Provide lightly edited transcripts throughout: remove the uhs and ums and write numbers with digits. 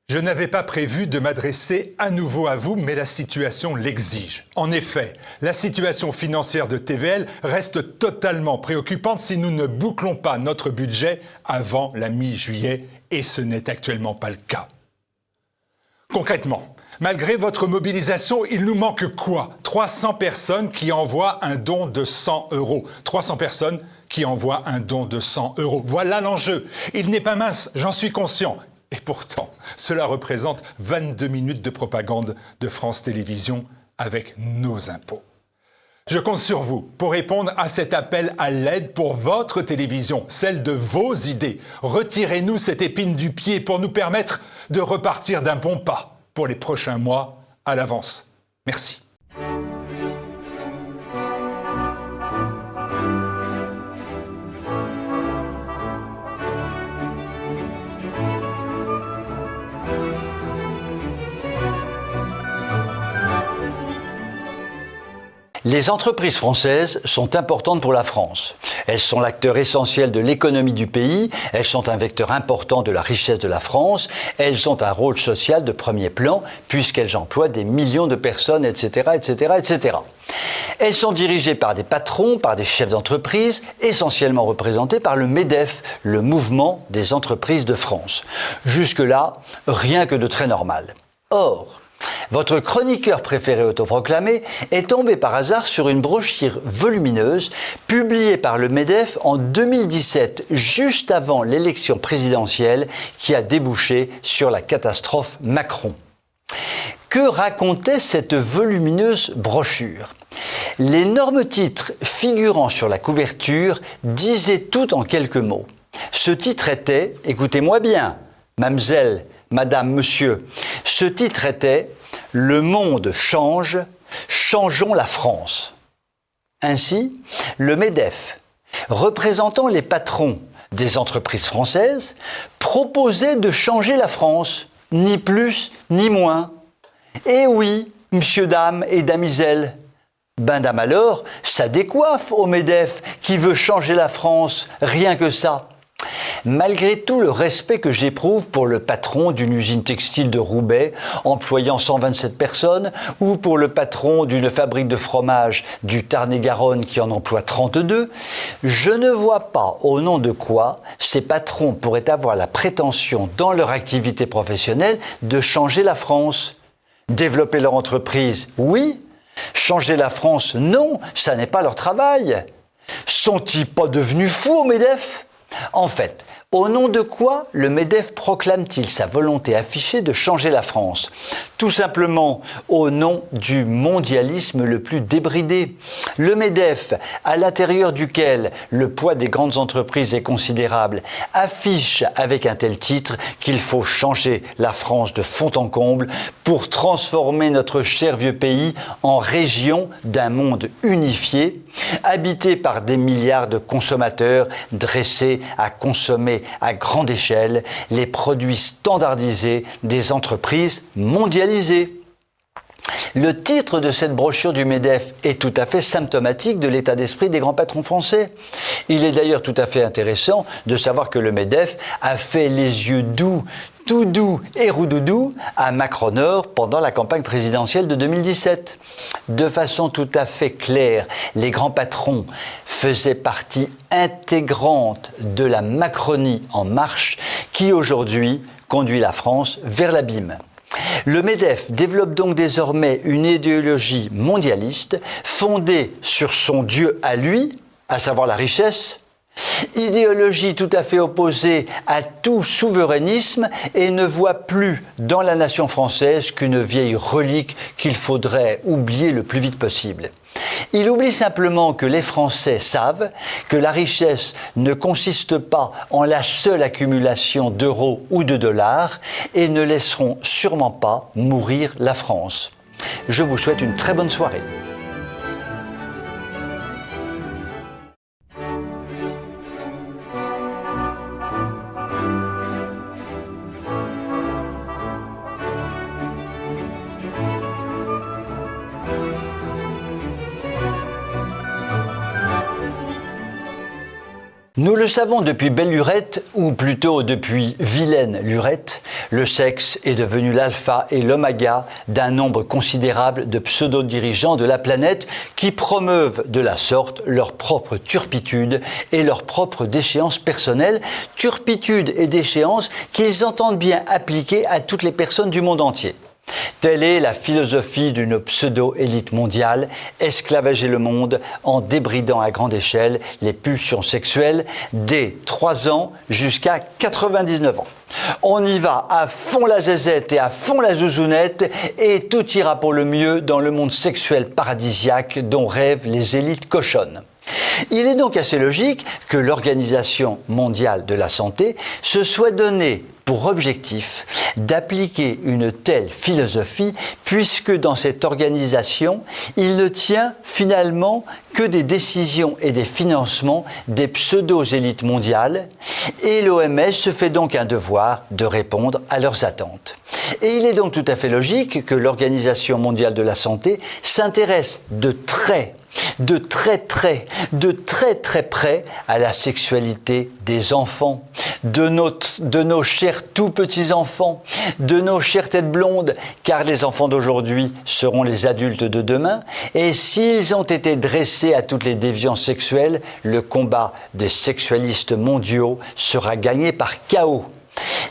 Je n'avais pas prévu de m'adresser à nouveau à vous, mais la situation l'exige. En effet, la situation financière de TVL reste totalement préoccupante si nous ne bouclons pas notre budget avant la mi-juillet, et ce n'est actuellement pas le cas. Concrètement, malgré votre mobilisation, il nous manque quoi? 300 personnes qui envoient un don de 100 €. 300 personnes qui envoient un don de 100 €. Voilà l'enjeu. Il n'est pas mince, j'en suis conscient. Et pourtant, cela représente 22 minutes de propagande de France Télévisions avec nos impôts. Je compte sur vous pour répondre à cet appel à l'aide pour votre télévision, celle de vos idées. Retirez-nous cette épine du pied pour nous permettre de repartir d'un bon pas pour les prochains mois à l'avance. Merci. Les entreprises françaises sont importantes pour la France. Elles sont l'acteur essentiel de l'économie du pays, elles sont un vecteur important de la richesse de la France, elles ont un rôle social de premier plan puisqu'elles emploient des millions de personnes, etc., etc., etc. Elles sont dirigées par des patrons, par des chefs d'entreprise, essentiellement représentés par le MEDEF, le Mouvement des entreprises de France. Jusque-là, rien que de très normal. Or, votre chroniqueur préféré autoproclamé est tombé par hasard sur une brochure volumineuse publiée par le MEDEF en 2017, juste avant l'élection présidentielle qui a débouché sur la catastrophe Macron. Que racontait cette volumineuse brochure? L'énorme titre figurant sur la couverture disait tout en quelques mots. Ce titre était, écoutez-moi bien, mademoiselle, madame, monsieur, ce titre était « Le monde change, changeons la France ». Ainsi, le MEDEF, représentant les patrons des entreprises françaises, proposait de changer la France, ni plus ni moins. Et oui, monsieur, dame et damiselle, ben dame alors, ça décoiffe au MEDEF qui veut changer la France, rien que ça. Malgré tout le respect que j'éprouve pour le patron d'une usine textile de Roubaix, employant 127 personnes, ou pour le patron d'une fabrique de fromage du Tarn-et-Garonne qui en emploie 32, je ne vois pas au nom de quoi ces patrons pourraient avoir la prétention dans leur activité professionnelle de changer la France. Développer leur entreprise, oui. Changer la France, non, ça n'est pas leur travail. Sont-ils pas devenus fous au MEDEF ? En fait, au nom de quoi le MEDEF proclame-t-il sa volonté affichée de changer la France? Tout simplement au nom du mondialisme le plus débridé. Le MEDEF, à l'intérieur duquel le poids des grandes entreprises est considérable, affiche avec un tel titre qu'il faut changer la France de fond en comble pour transformer notre cher vieux pays en région d'un monde unifié, habité par des milliards de consommateurs dressés à consommer à grande échelle les produits standardisés des entreprises mondialisées. Le titre de cette brochure du MEDEF est tout à fait symptomatique de l'état d'esprit des grands patrons français. Il est d'ailleurs tout à fait intéressant de savoir que le MEDEF a fait les yeux doux, tout doux et roudoudou à Macron-Nord pendant la campagne présidentielle de 2017. De façon tout à fait claire, les grands patrons faisaient partie intégrante de la Macronie en marche qui aujourd'hui conduit la France vers l'abîme. Le MEDEF développe donc désormais une idéologie mondialiste fondée sur son Dieu à lui, à savoir la richesse, idéologie tout à fait opposée à tout souverainisme et ne voit plus dans la nation française qu'une vieille relique qu'il faudrait oublier le plus vite possible. Il oublie simplement que les Français savent que la richesse ne consiste pas en la seule accumulation d'euros ou de dollars et ne laisseront sûrement pas mourir la France. Je vous souhaite une très bonne soirée. Nous le savons depuis belle lurette, ou plutôt depuis vilaine lurette, le sexe est devenu l'alpha et l'oméga d'un nombre considérable de pseudo-dirigeants de la planète qui promeuvent de la sorte leur propre turpitude et leur propre déchéance personnelle, turpitude et déchéance qu'ils entendent bien appliquer à toutes les personnes du monde entier. Telle est la philosophie d'une pseudo-élite mondiale, esclavager le monde en débridant à grande échelle les pulsions sexuelles dès 3 ans jusqu'à 99 ans. On y va à fond la zézette et à fond la zouzounette et tout ira pour le mieux dans le monde sexuel paradisiaque dont rêvent les élites cochonnes. Il est donc assez logique que l'Organisation mondiale de la santé se soit donné pour objectif d'appliquer une telle philosophie puisque dans cette organisation, il ne tient finalement que des décisions et des financements des pseudo-élites mondiales et l'OMS se fait donc un devoir de répondre à leurs attentes. Et il est donc tout à fait logique que l'Organisation mondiale de la santé s'intéresse de très près à la sexualité des enfants, de nos chers tout petits enfants, de nos chères têtes blondes, car les enfants d'aujourd'hui seront les adultes de demain, et s'ils ont été dressés à toutes les déviances sexuelles, le combat des sexualistes mondiaux sera gagné par chaos.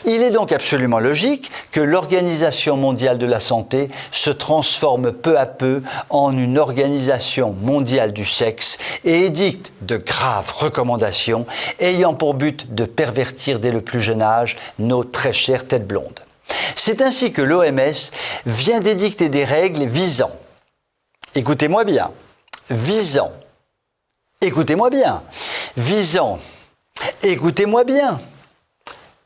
Il est donc absolument logique que l'Organisation mondiale de la santé se transforme peu à peu en une organisation mondiale du sexe et édicte de graves recommandations ayant pour but de pervertir dès le plus jeune âge nos très chères têtes blondes. C'est ainsi que l'OMS vient d'édicter des règles visant, écoutez-moi bien, visant,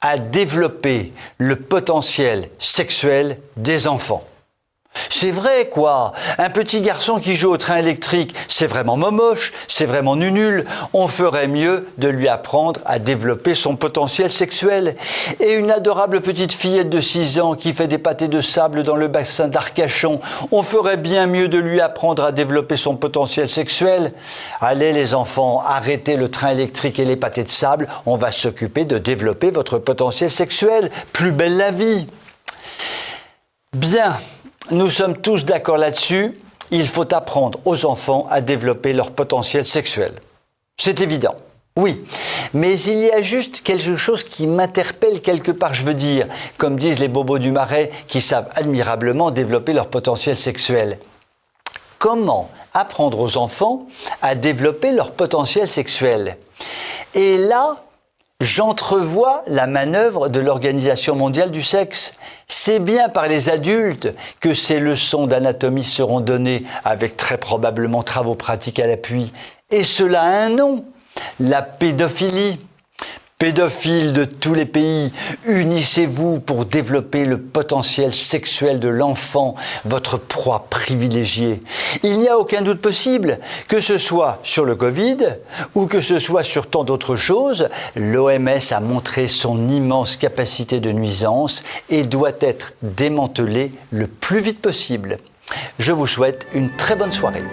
à développer le potentiel sexuel des enfants. C'est vrai quoi, un petit garçon qui joue au train électrique, c'est vraiment momoche, c'est vraiment nul. On ferait mieux de lui apprendre à développer son potentiel sexuel. Et une adorable petite fillette de 6 ans qui fait des pâtés de sable dans le bassin d'Arcachon, on ferait bien mieux de lui apprendre à développer son potentiel sexuel. Allez les enfants, arrêtez le train électrique et les pâtés de sable, on va s'occuper de développer votre potentiel sexuel. Plus belle la vie. Bien. Nous sommes tous d'accord là-dessus, il faut apprendre aux enfants à développer leur potentiel sexuel. C'est évident, oui. Mais il y a juste quelque chose qui m'interpelle quelque part, je veux dire, comme disent les bobos du Marais qui savent admirablement développer leur potentiel sexuel. Comment apprendre aux enfants à développer leur potentiel sexuel ? Et là, j'entrevois la manœuvre de l'Organisation mondiale du sexe. C'est bien par les adultes que ces leçons d'anatomie seront données avec très probablement travaux pratiques à l'appui. Et cela a un nom, la pédophilie. Pédophiles de tous les pays, unissez-vous pour développer le potentiel sexuel de l'enfant, votre proie privilégiée. Il n'y a aucun doute possible, que ce soit sur le Covid ou que ce soit sur tant d'autres choses, l'OMS a montré son immense capacité de nuisance et doit être démantelée le plus vite possible. Je vous souhaite une très bonne soirée.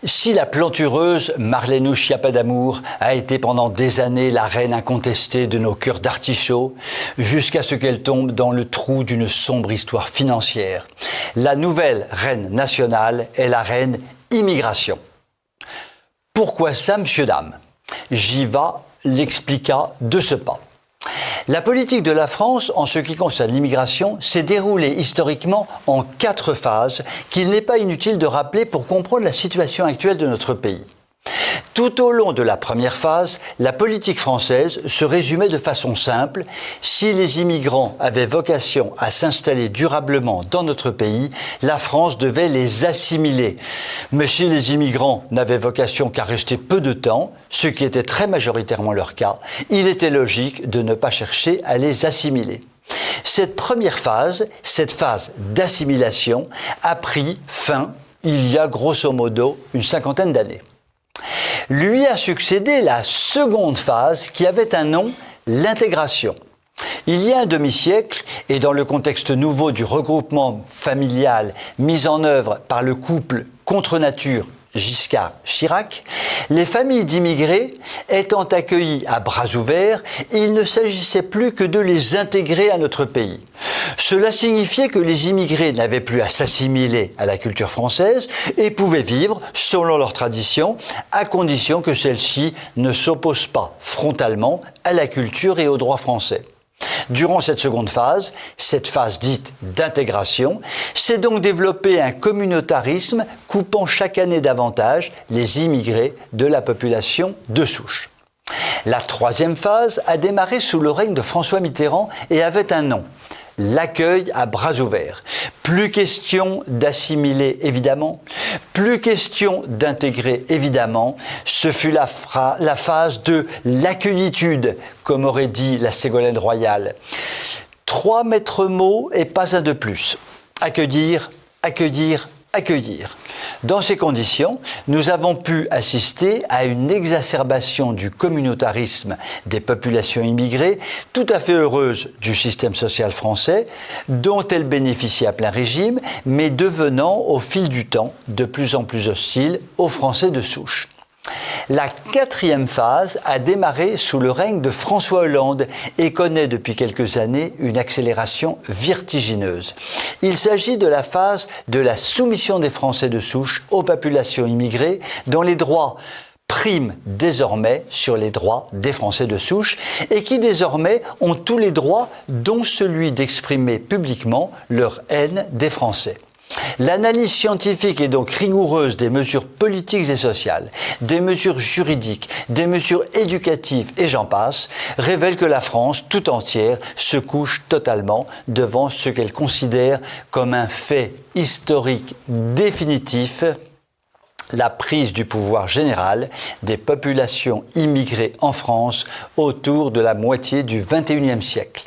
Si la plantureuse Marlène Schiappa-d'Amour a été pendant des années la reine incontestée de nos cœurs d'artichaut, jusqu'à ce qu'elle tombe dans le trou d'une sombre histoire financière, la nouvelle reine nationale est la reine immigration. Pourquoi ça, monsieur, dame ? Jiva l'expliqua de ce pas. La politique de la France, en ce qui concerne l'immigration, s'est déroulée historiquement en 4 phases qu'il n'est pas inutile de rappeler pour comprendre la situation actuelle de notre pays. Tout au long de la première phase, la politique française se résumait de façon simple. Si les immigrants avaient vocation à s'installer durablement dans notre pays, la France devait les assimiler. Mais si les immigrants n'avaient vocation qu'à rester peu de temps, ce qui était très majoritairement leur cas, il était logique de ne pas chercher à les assimiler. Cette première phase, cette phase d'assimilation, a pris fin il y a grosso modo une cinquantaine d'années. Lui a succédé la seconde phase qui avait un nom, l'intégration. Il y a un demi-siècle, et dans le contexte nouveau du regroupement familial mis en œuvre par le couple contre nature Giscard-Chirac, les familles d'immigrés étant accueillies à bras ouverts, il ne s'agissait plus que de les intégrer à notre pays. Cela signifiait que les immigrés n'avaient plus à s'assimiler à la culture française et pouvaient vivre selon leurs traditions, à condition que celle-ci ne s'oppose pas frontalement à la culture et au droit français. Durant cette seconde phase, cette phase dite d'intégration, s'est donc développé un communautarisme coupant chaque année davantage les immigrés de la population de souche. La troisième phase a démarré sous le règne de François Mitterrand et avait un nom, l'accueil à bras ouverts. Plus question d'assimiler évidemment, plus question d'intégrer évidemment, ce fut la phase de l'accueillitude, comme aurait dit la Ségolène royale. 3 maîtres mots et pas un de plus. Accueillir, accueillir, accueillir. Dans ces conditions, nous avons pu assister à une exacerbation du communautarisme des populations immigrées, tout à fait heureuses du système social français, dont elles bénéficient à plein régime, mais devenant au fil du temps de plus en plus hostiles aux Français de souche. La quatrième phase a démarré sous le règne de François Hollande et connaît depuis quelques années une accélération vertigineuse. Il s'agit de la phase de la soumission des Français de souche aux populations immigrées dont les droits priment désormais sur les droits des Français de souche et qui désormais ont tous les droits dont celui d'exprimer publiquement leur haine des Français. L'analyse scientifique est donc rigoureuse des mesures politiques et sociales, des mesures juridiques, des mesures éducatives et j'en passe, révèle que la France tout entière se couche totalement devant ce qu'elle considère comme un fait historique définitif, la prise du pouvoir général des populations immigrées en France autour de la moitié du XXIe siècle.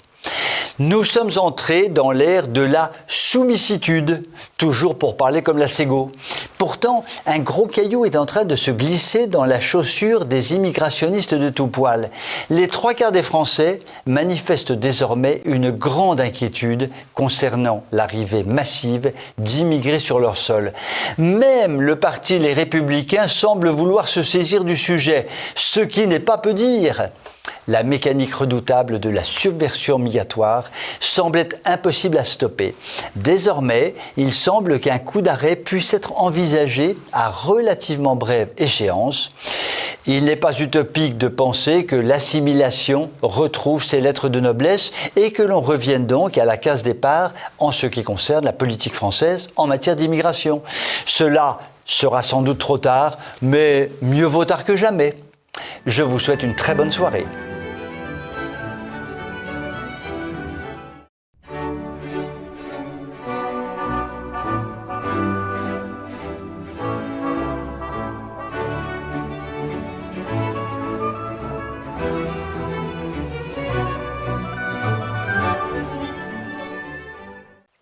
Nous sommes entrés dans l'ère de la soumissitude, toujours pour parler comme la Ségo. Pourtant, un gros caillou est en train de se glisser dans la chaussure des immigrationnistes de tout poil. Les 3/4 des Français manifestent désormais une grande inquiétude concernant l'arrivée massive d'immigrés sur leur sol. Même le parti Les Républicains semble vouloir se saisir du sujet, ce qui n'est pas peu dire. La mécanique redoutable de la subversion migratoire semble être impossible à stopper. Désormais, il semble qu'un coup d'arrêt puisse être envisagé à relativement brève échéance. Il n'est pas utopique de penser que l'assimilation retrouve ses lettres de noblesse et que l'on revienne donc à la case départ en ce qui concerne la politique française en matière d'immigration. Cela sera sans doute trop tard, mais mieux vaut tard que jamais. Je vous souhaite une très bonne soirée.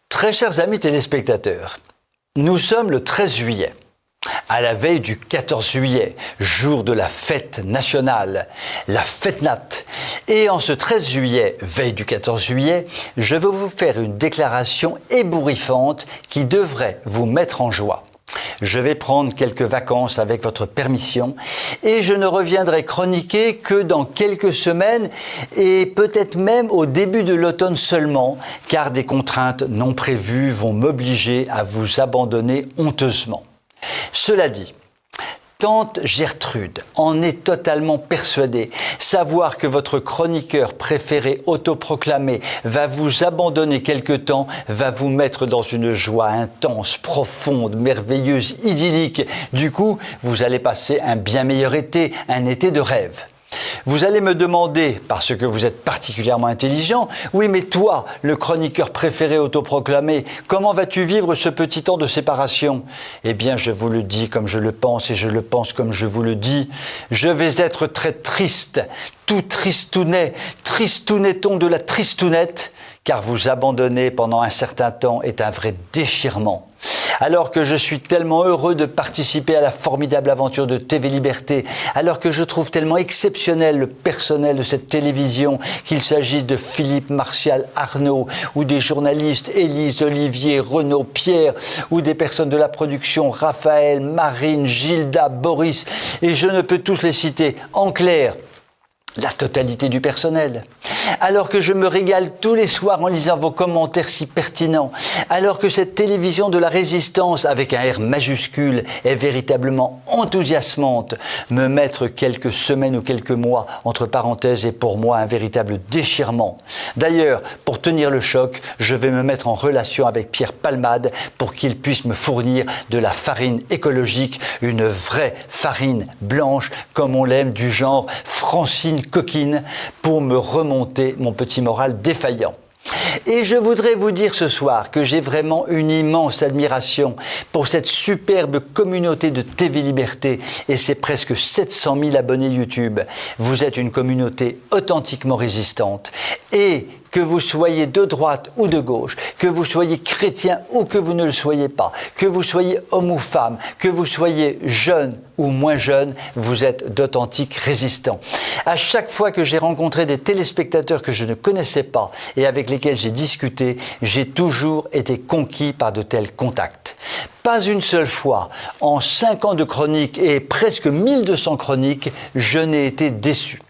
Très chers amis téléspectateurs, nous sommes le 13 juillet. À la veille du 14 juillet, jour de la fête nationale, la fête nat. Et en ce 13 juillet, veille du 14 juillet, je vais vous faire une déclaration ébouriffante qui devrait vous mettre en joie. Je vais prendre quelques vacances avec votre permission et je ne reviendrai chroniquer que dans quelques semaines et peut-être même au début de l'automne seulement, car des contraintes non prévues vont m'obliger à vous abandonner honteusement. Cela dit, tante Gertrude en est totalement persuadée. Savoir que votre chroniqueur préféré autoproclamé va vous abandonner quelque temps va vous mettre dans une joie intense, profonde, merveilleuse, idyllique. Du coup, vous allez passer un bien meilleur été, un été de rêve. Vous allez me demander, parce que vous êtes particulièrement intelligent, oui mais toi, le chroniqueur préféré autoproclamé, comment vas-tu vivre ce petit temps de séparation? Eh bien, je vous le dis comme je le pense et je le pense comme je vous le dis, je vais être très triste, tout tristounet, tristouneton de la tristounette, car vous abandonner pendant un certain temps est un vrai déchirement. Alors que je suis tellement heureux de participer à la formidable aventure de TV Liberté, alors que je trouve tellement exceptionnel le personnel de cette télévision, qu'il s'agisse de Philippe, Martial, Arnaud, ou des journalistes Élise, Olivier, Renaud, Pierre, ou des personnes de la production Raphaël, Marine, Gilda, Boris, et je ne peux tous les citer. En clair, la totalité du personnel. Alors que je me régale tous les soirs en lisant vos commentaires si pertinents, alors que cette télévision de la résistance, avec un R majuscule, est véritablement enthousiasmante, me mettre quelques semaines ou quelques mois entre parenthèses est pour moi un véritable déchirement. D'ailleurs, pour tenir le choc, je vais me mettre en relation avec Pierre Palmade pour qu'il puisse me fournir de la farine écologique, une vraie farine blanche, comme on l'aime, du genre Francine Coquine, pour me remonter mon petit moral défaillant. Et je voudrais vous dire ce soir que j'ai vraiment une immense admiration pour cette superbe communauté de TV Liberté et ses presque 700 000 abonnés YouTube. Vous êtes une communauté authentiquement résistante et que vous soyez de droite ou de gauche, que vous soyez chrétien ou que vous ne le soyez pas, que vous soyez homme ou femme, que vous soyez jeune ou moins jeune, vous êtes d'authentiques résistants. À chaque fois que j'ai rencontré des téléspectateurs que je ne connaissais pas et avec lesquels j'ai discuté, j'ai toujours été conquis par de tels contacts. Pas une seule fois, en 5 ans de chronique et presque 1200 chroniques, je n'ai été déçu.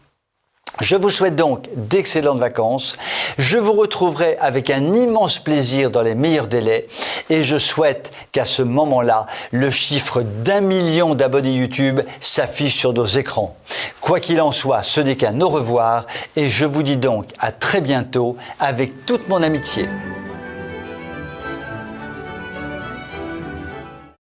Je vous souhaite donc d'excellentes vacances. Je vous retrouverai avec un immense plaisir dans les meilleurs délais et je souhaite qu'à ce moment-là, le chiffre d'1 million d'abonnés YouTube s'affiche sur nos écrans. Quoi qu'il en soit, ce n'est qu'un au revoir et je vous dis donc à très bientôt avec toute mon amitié.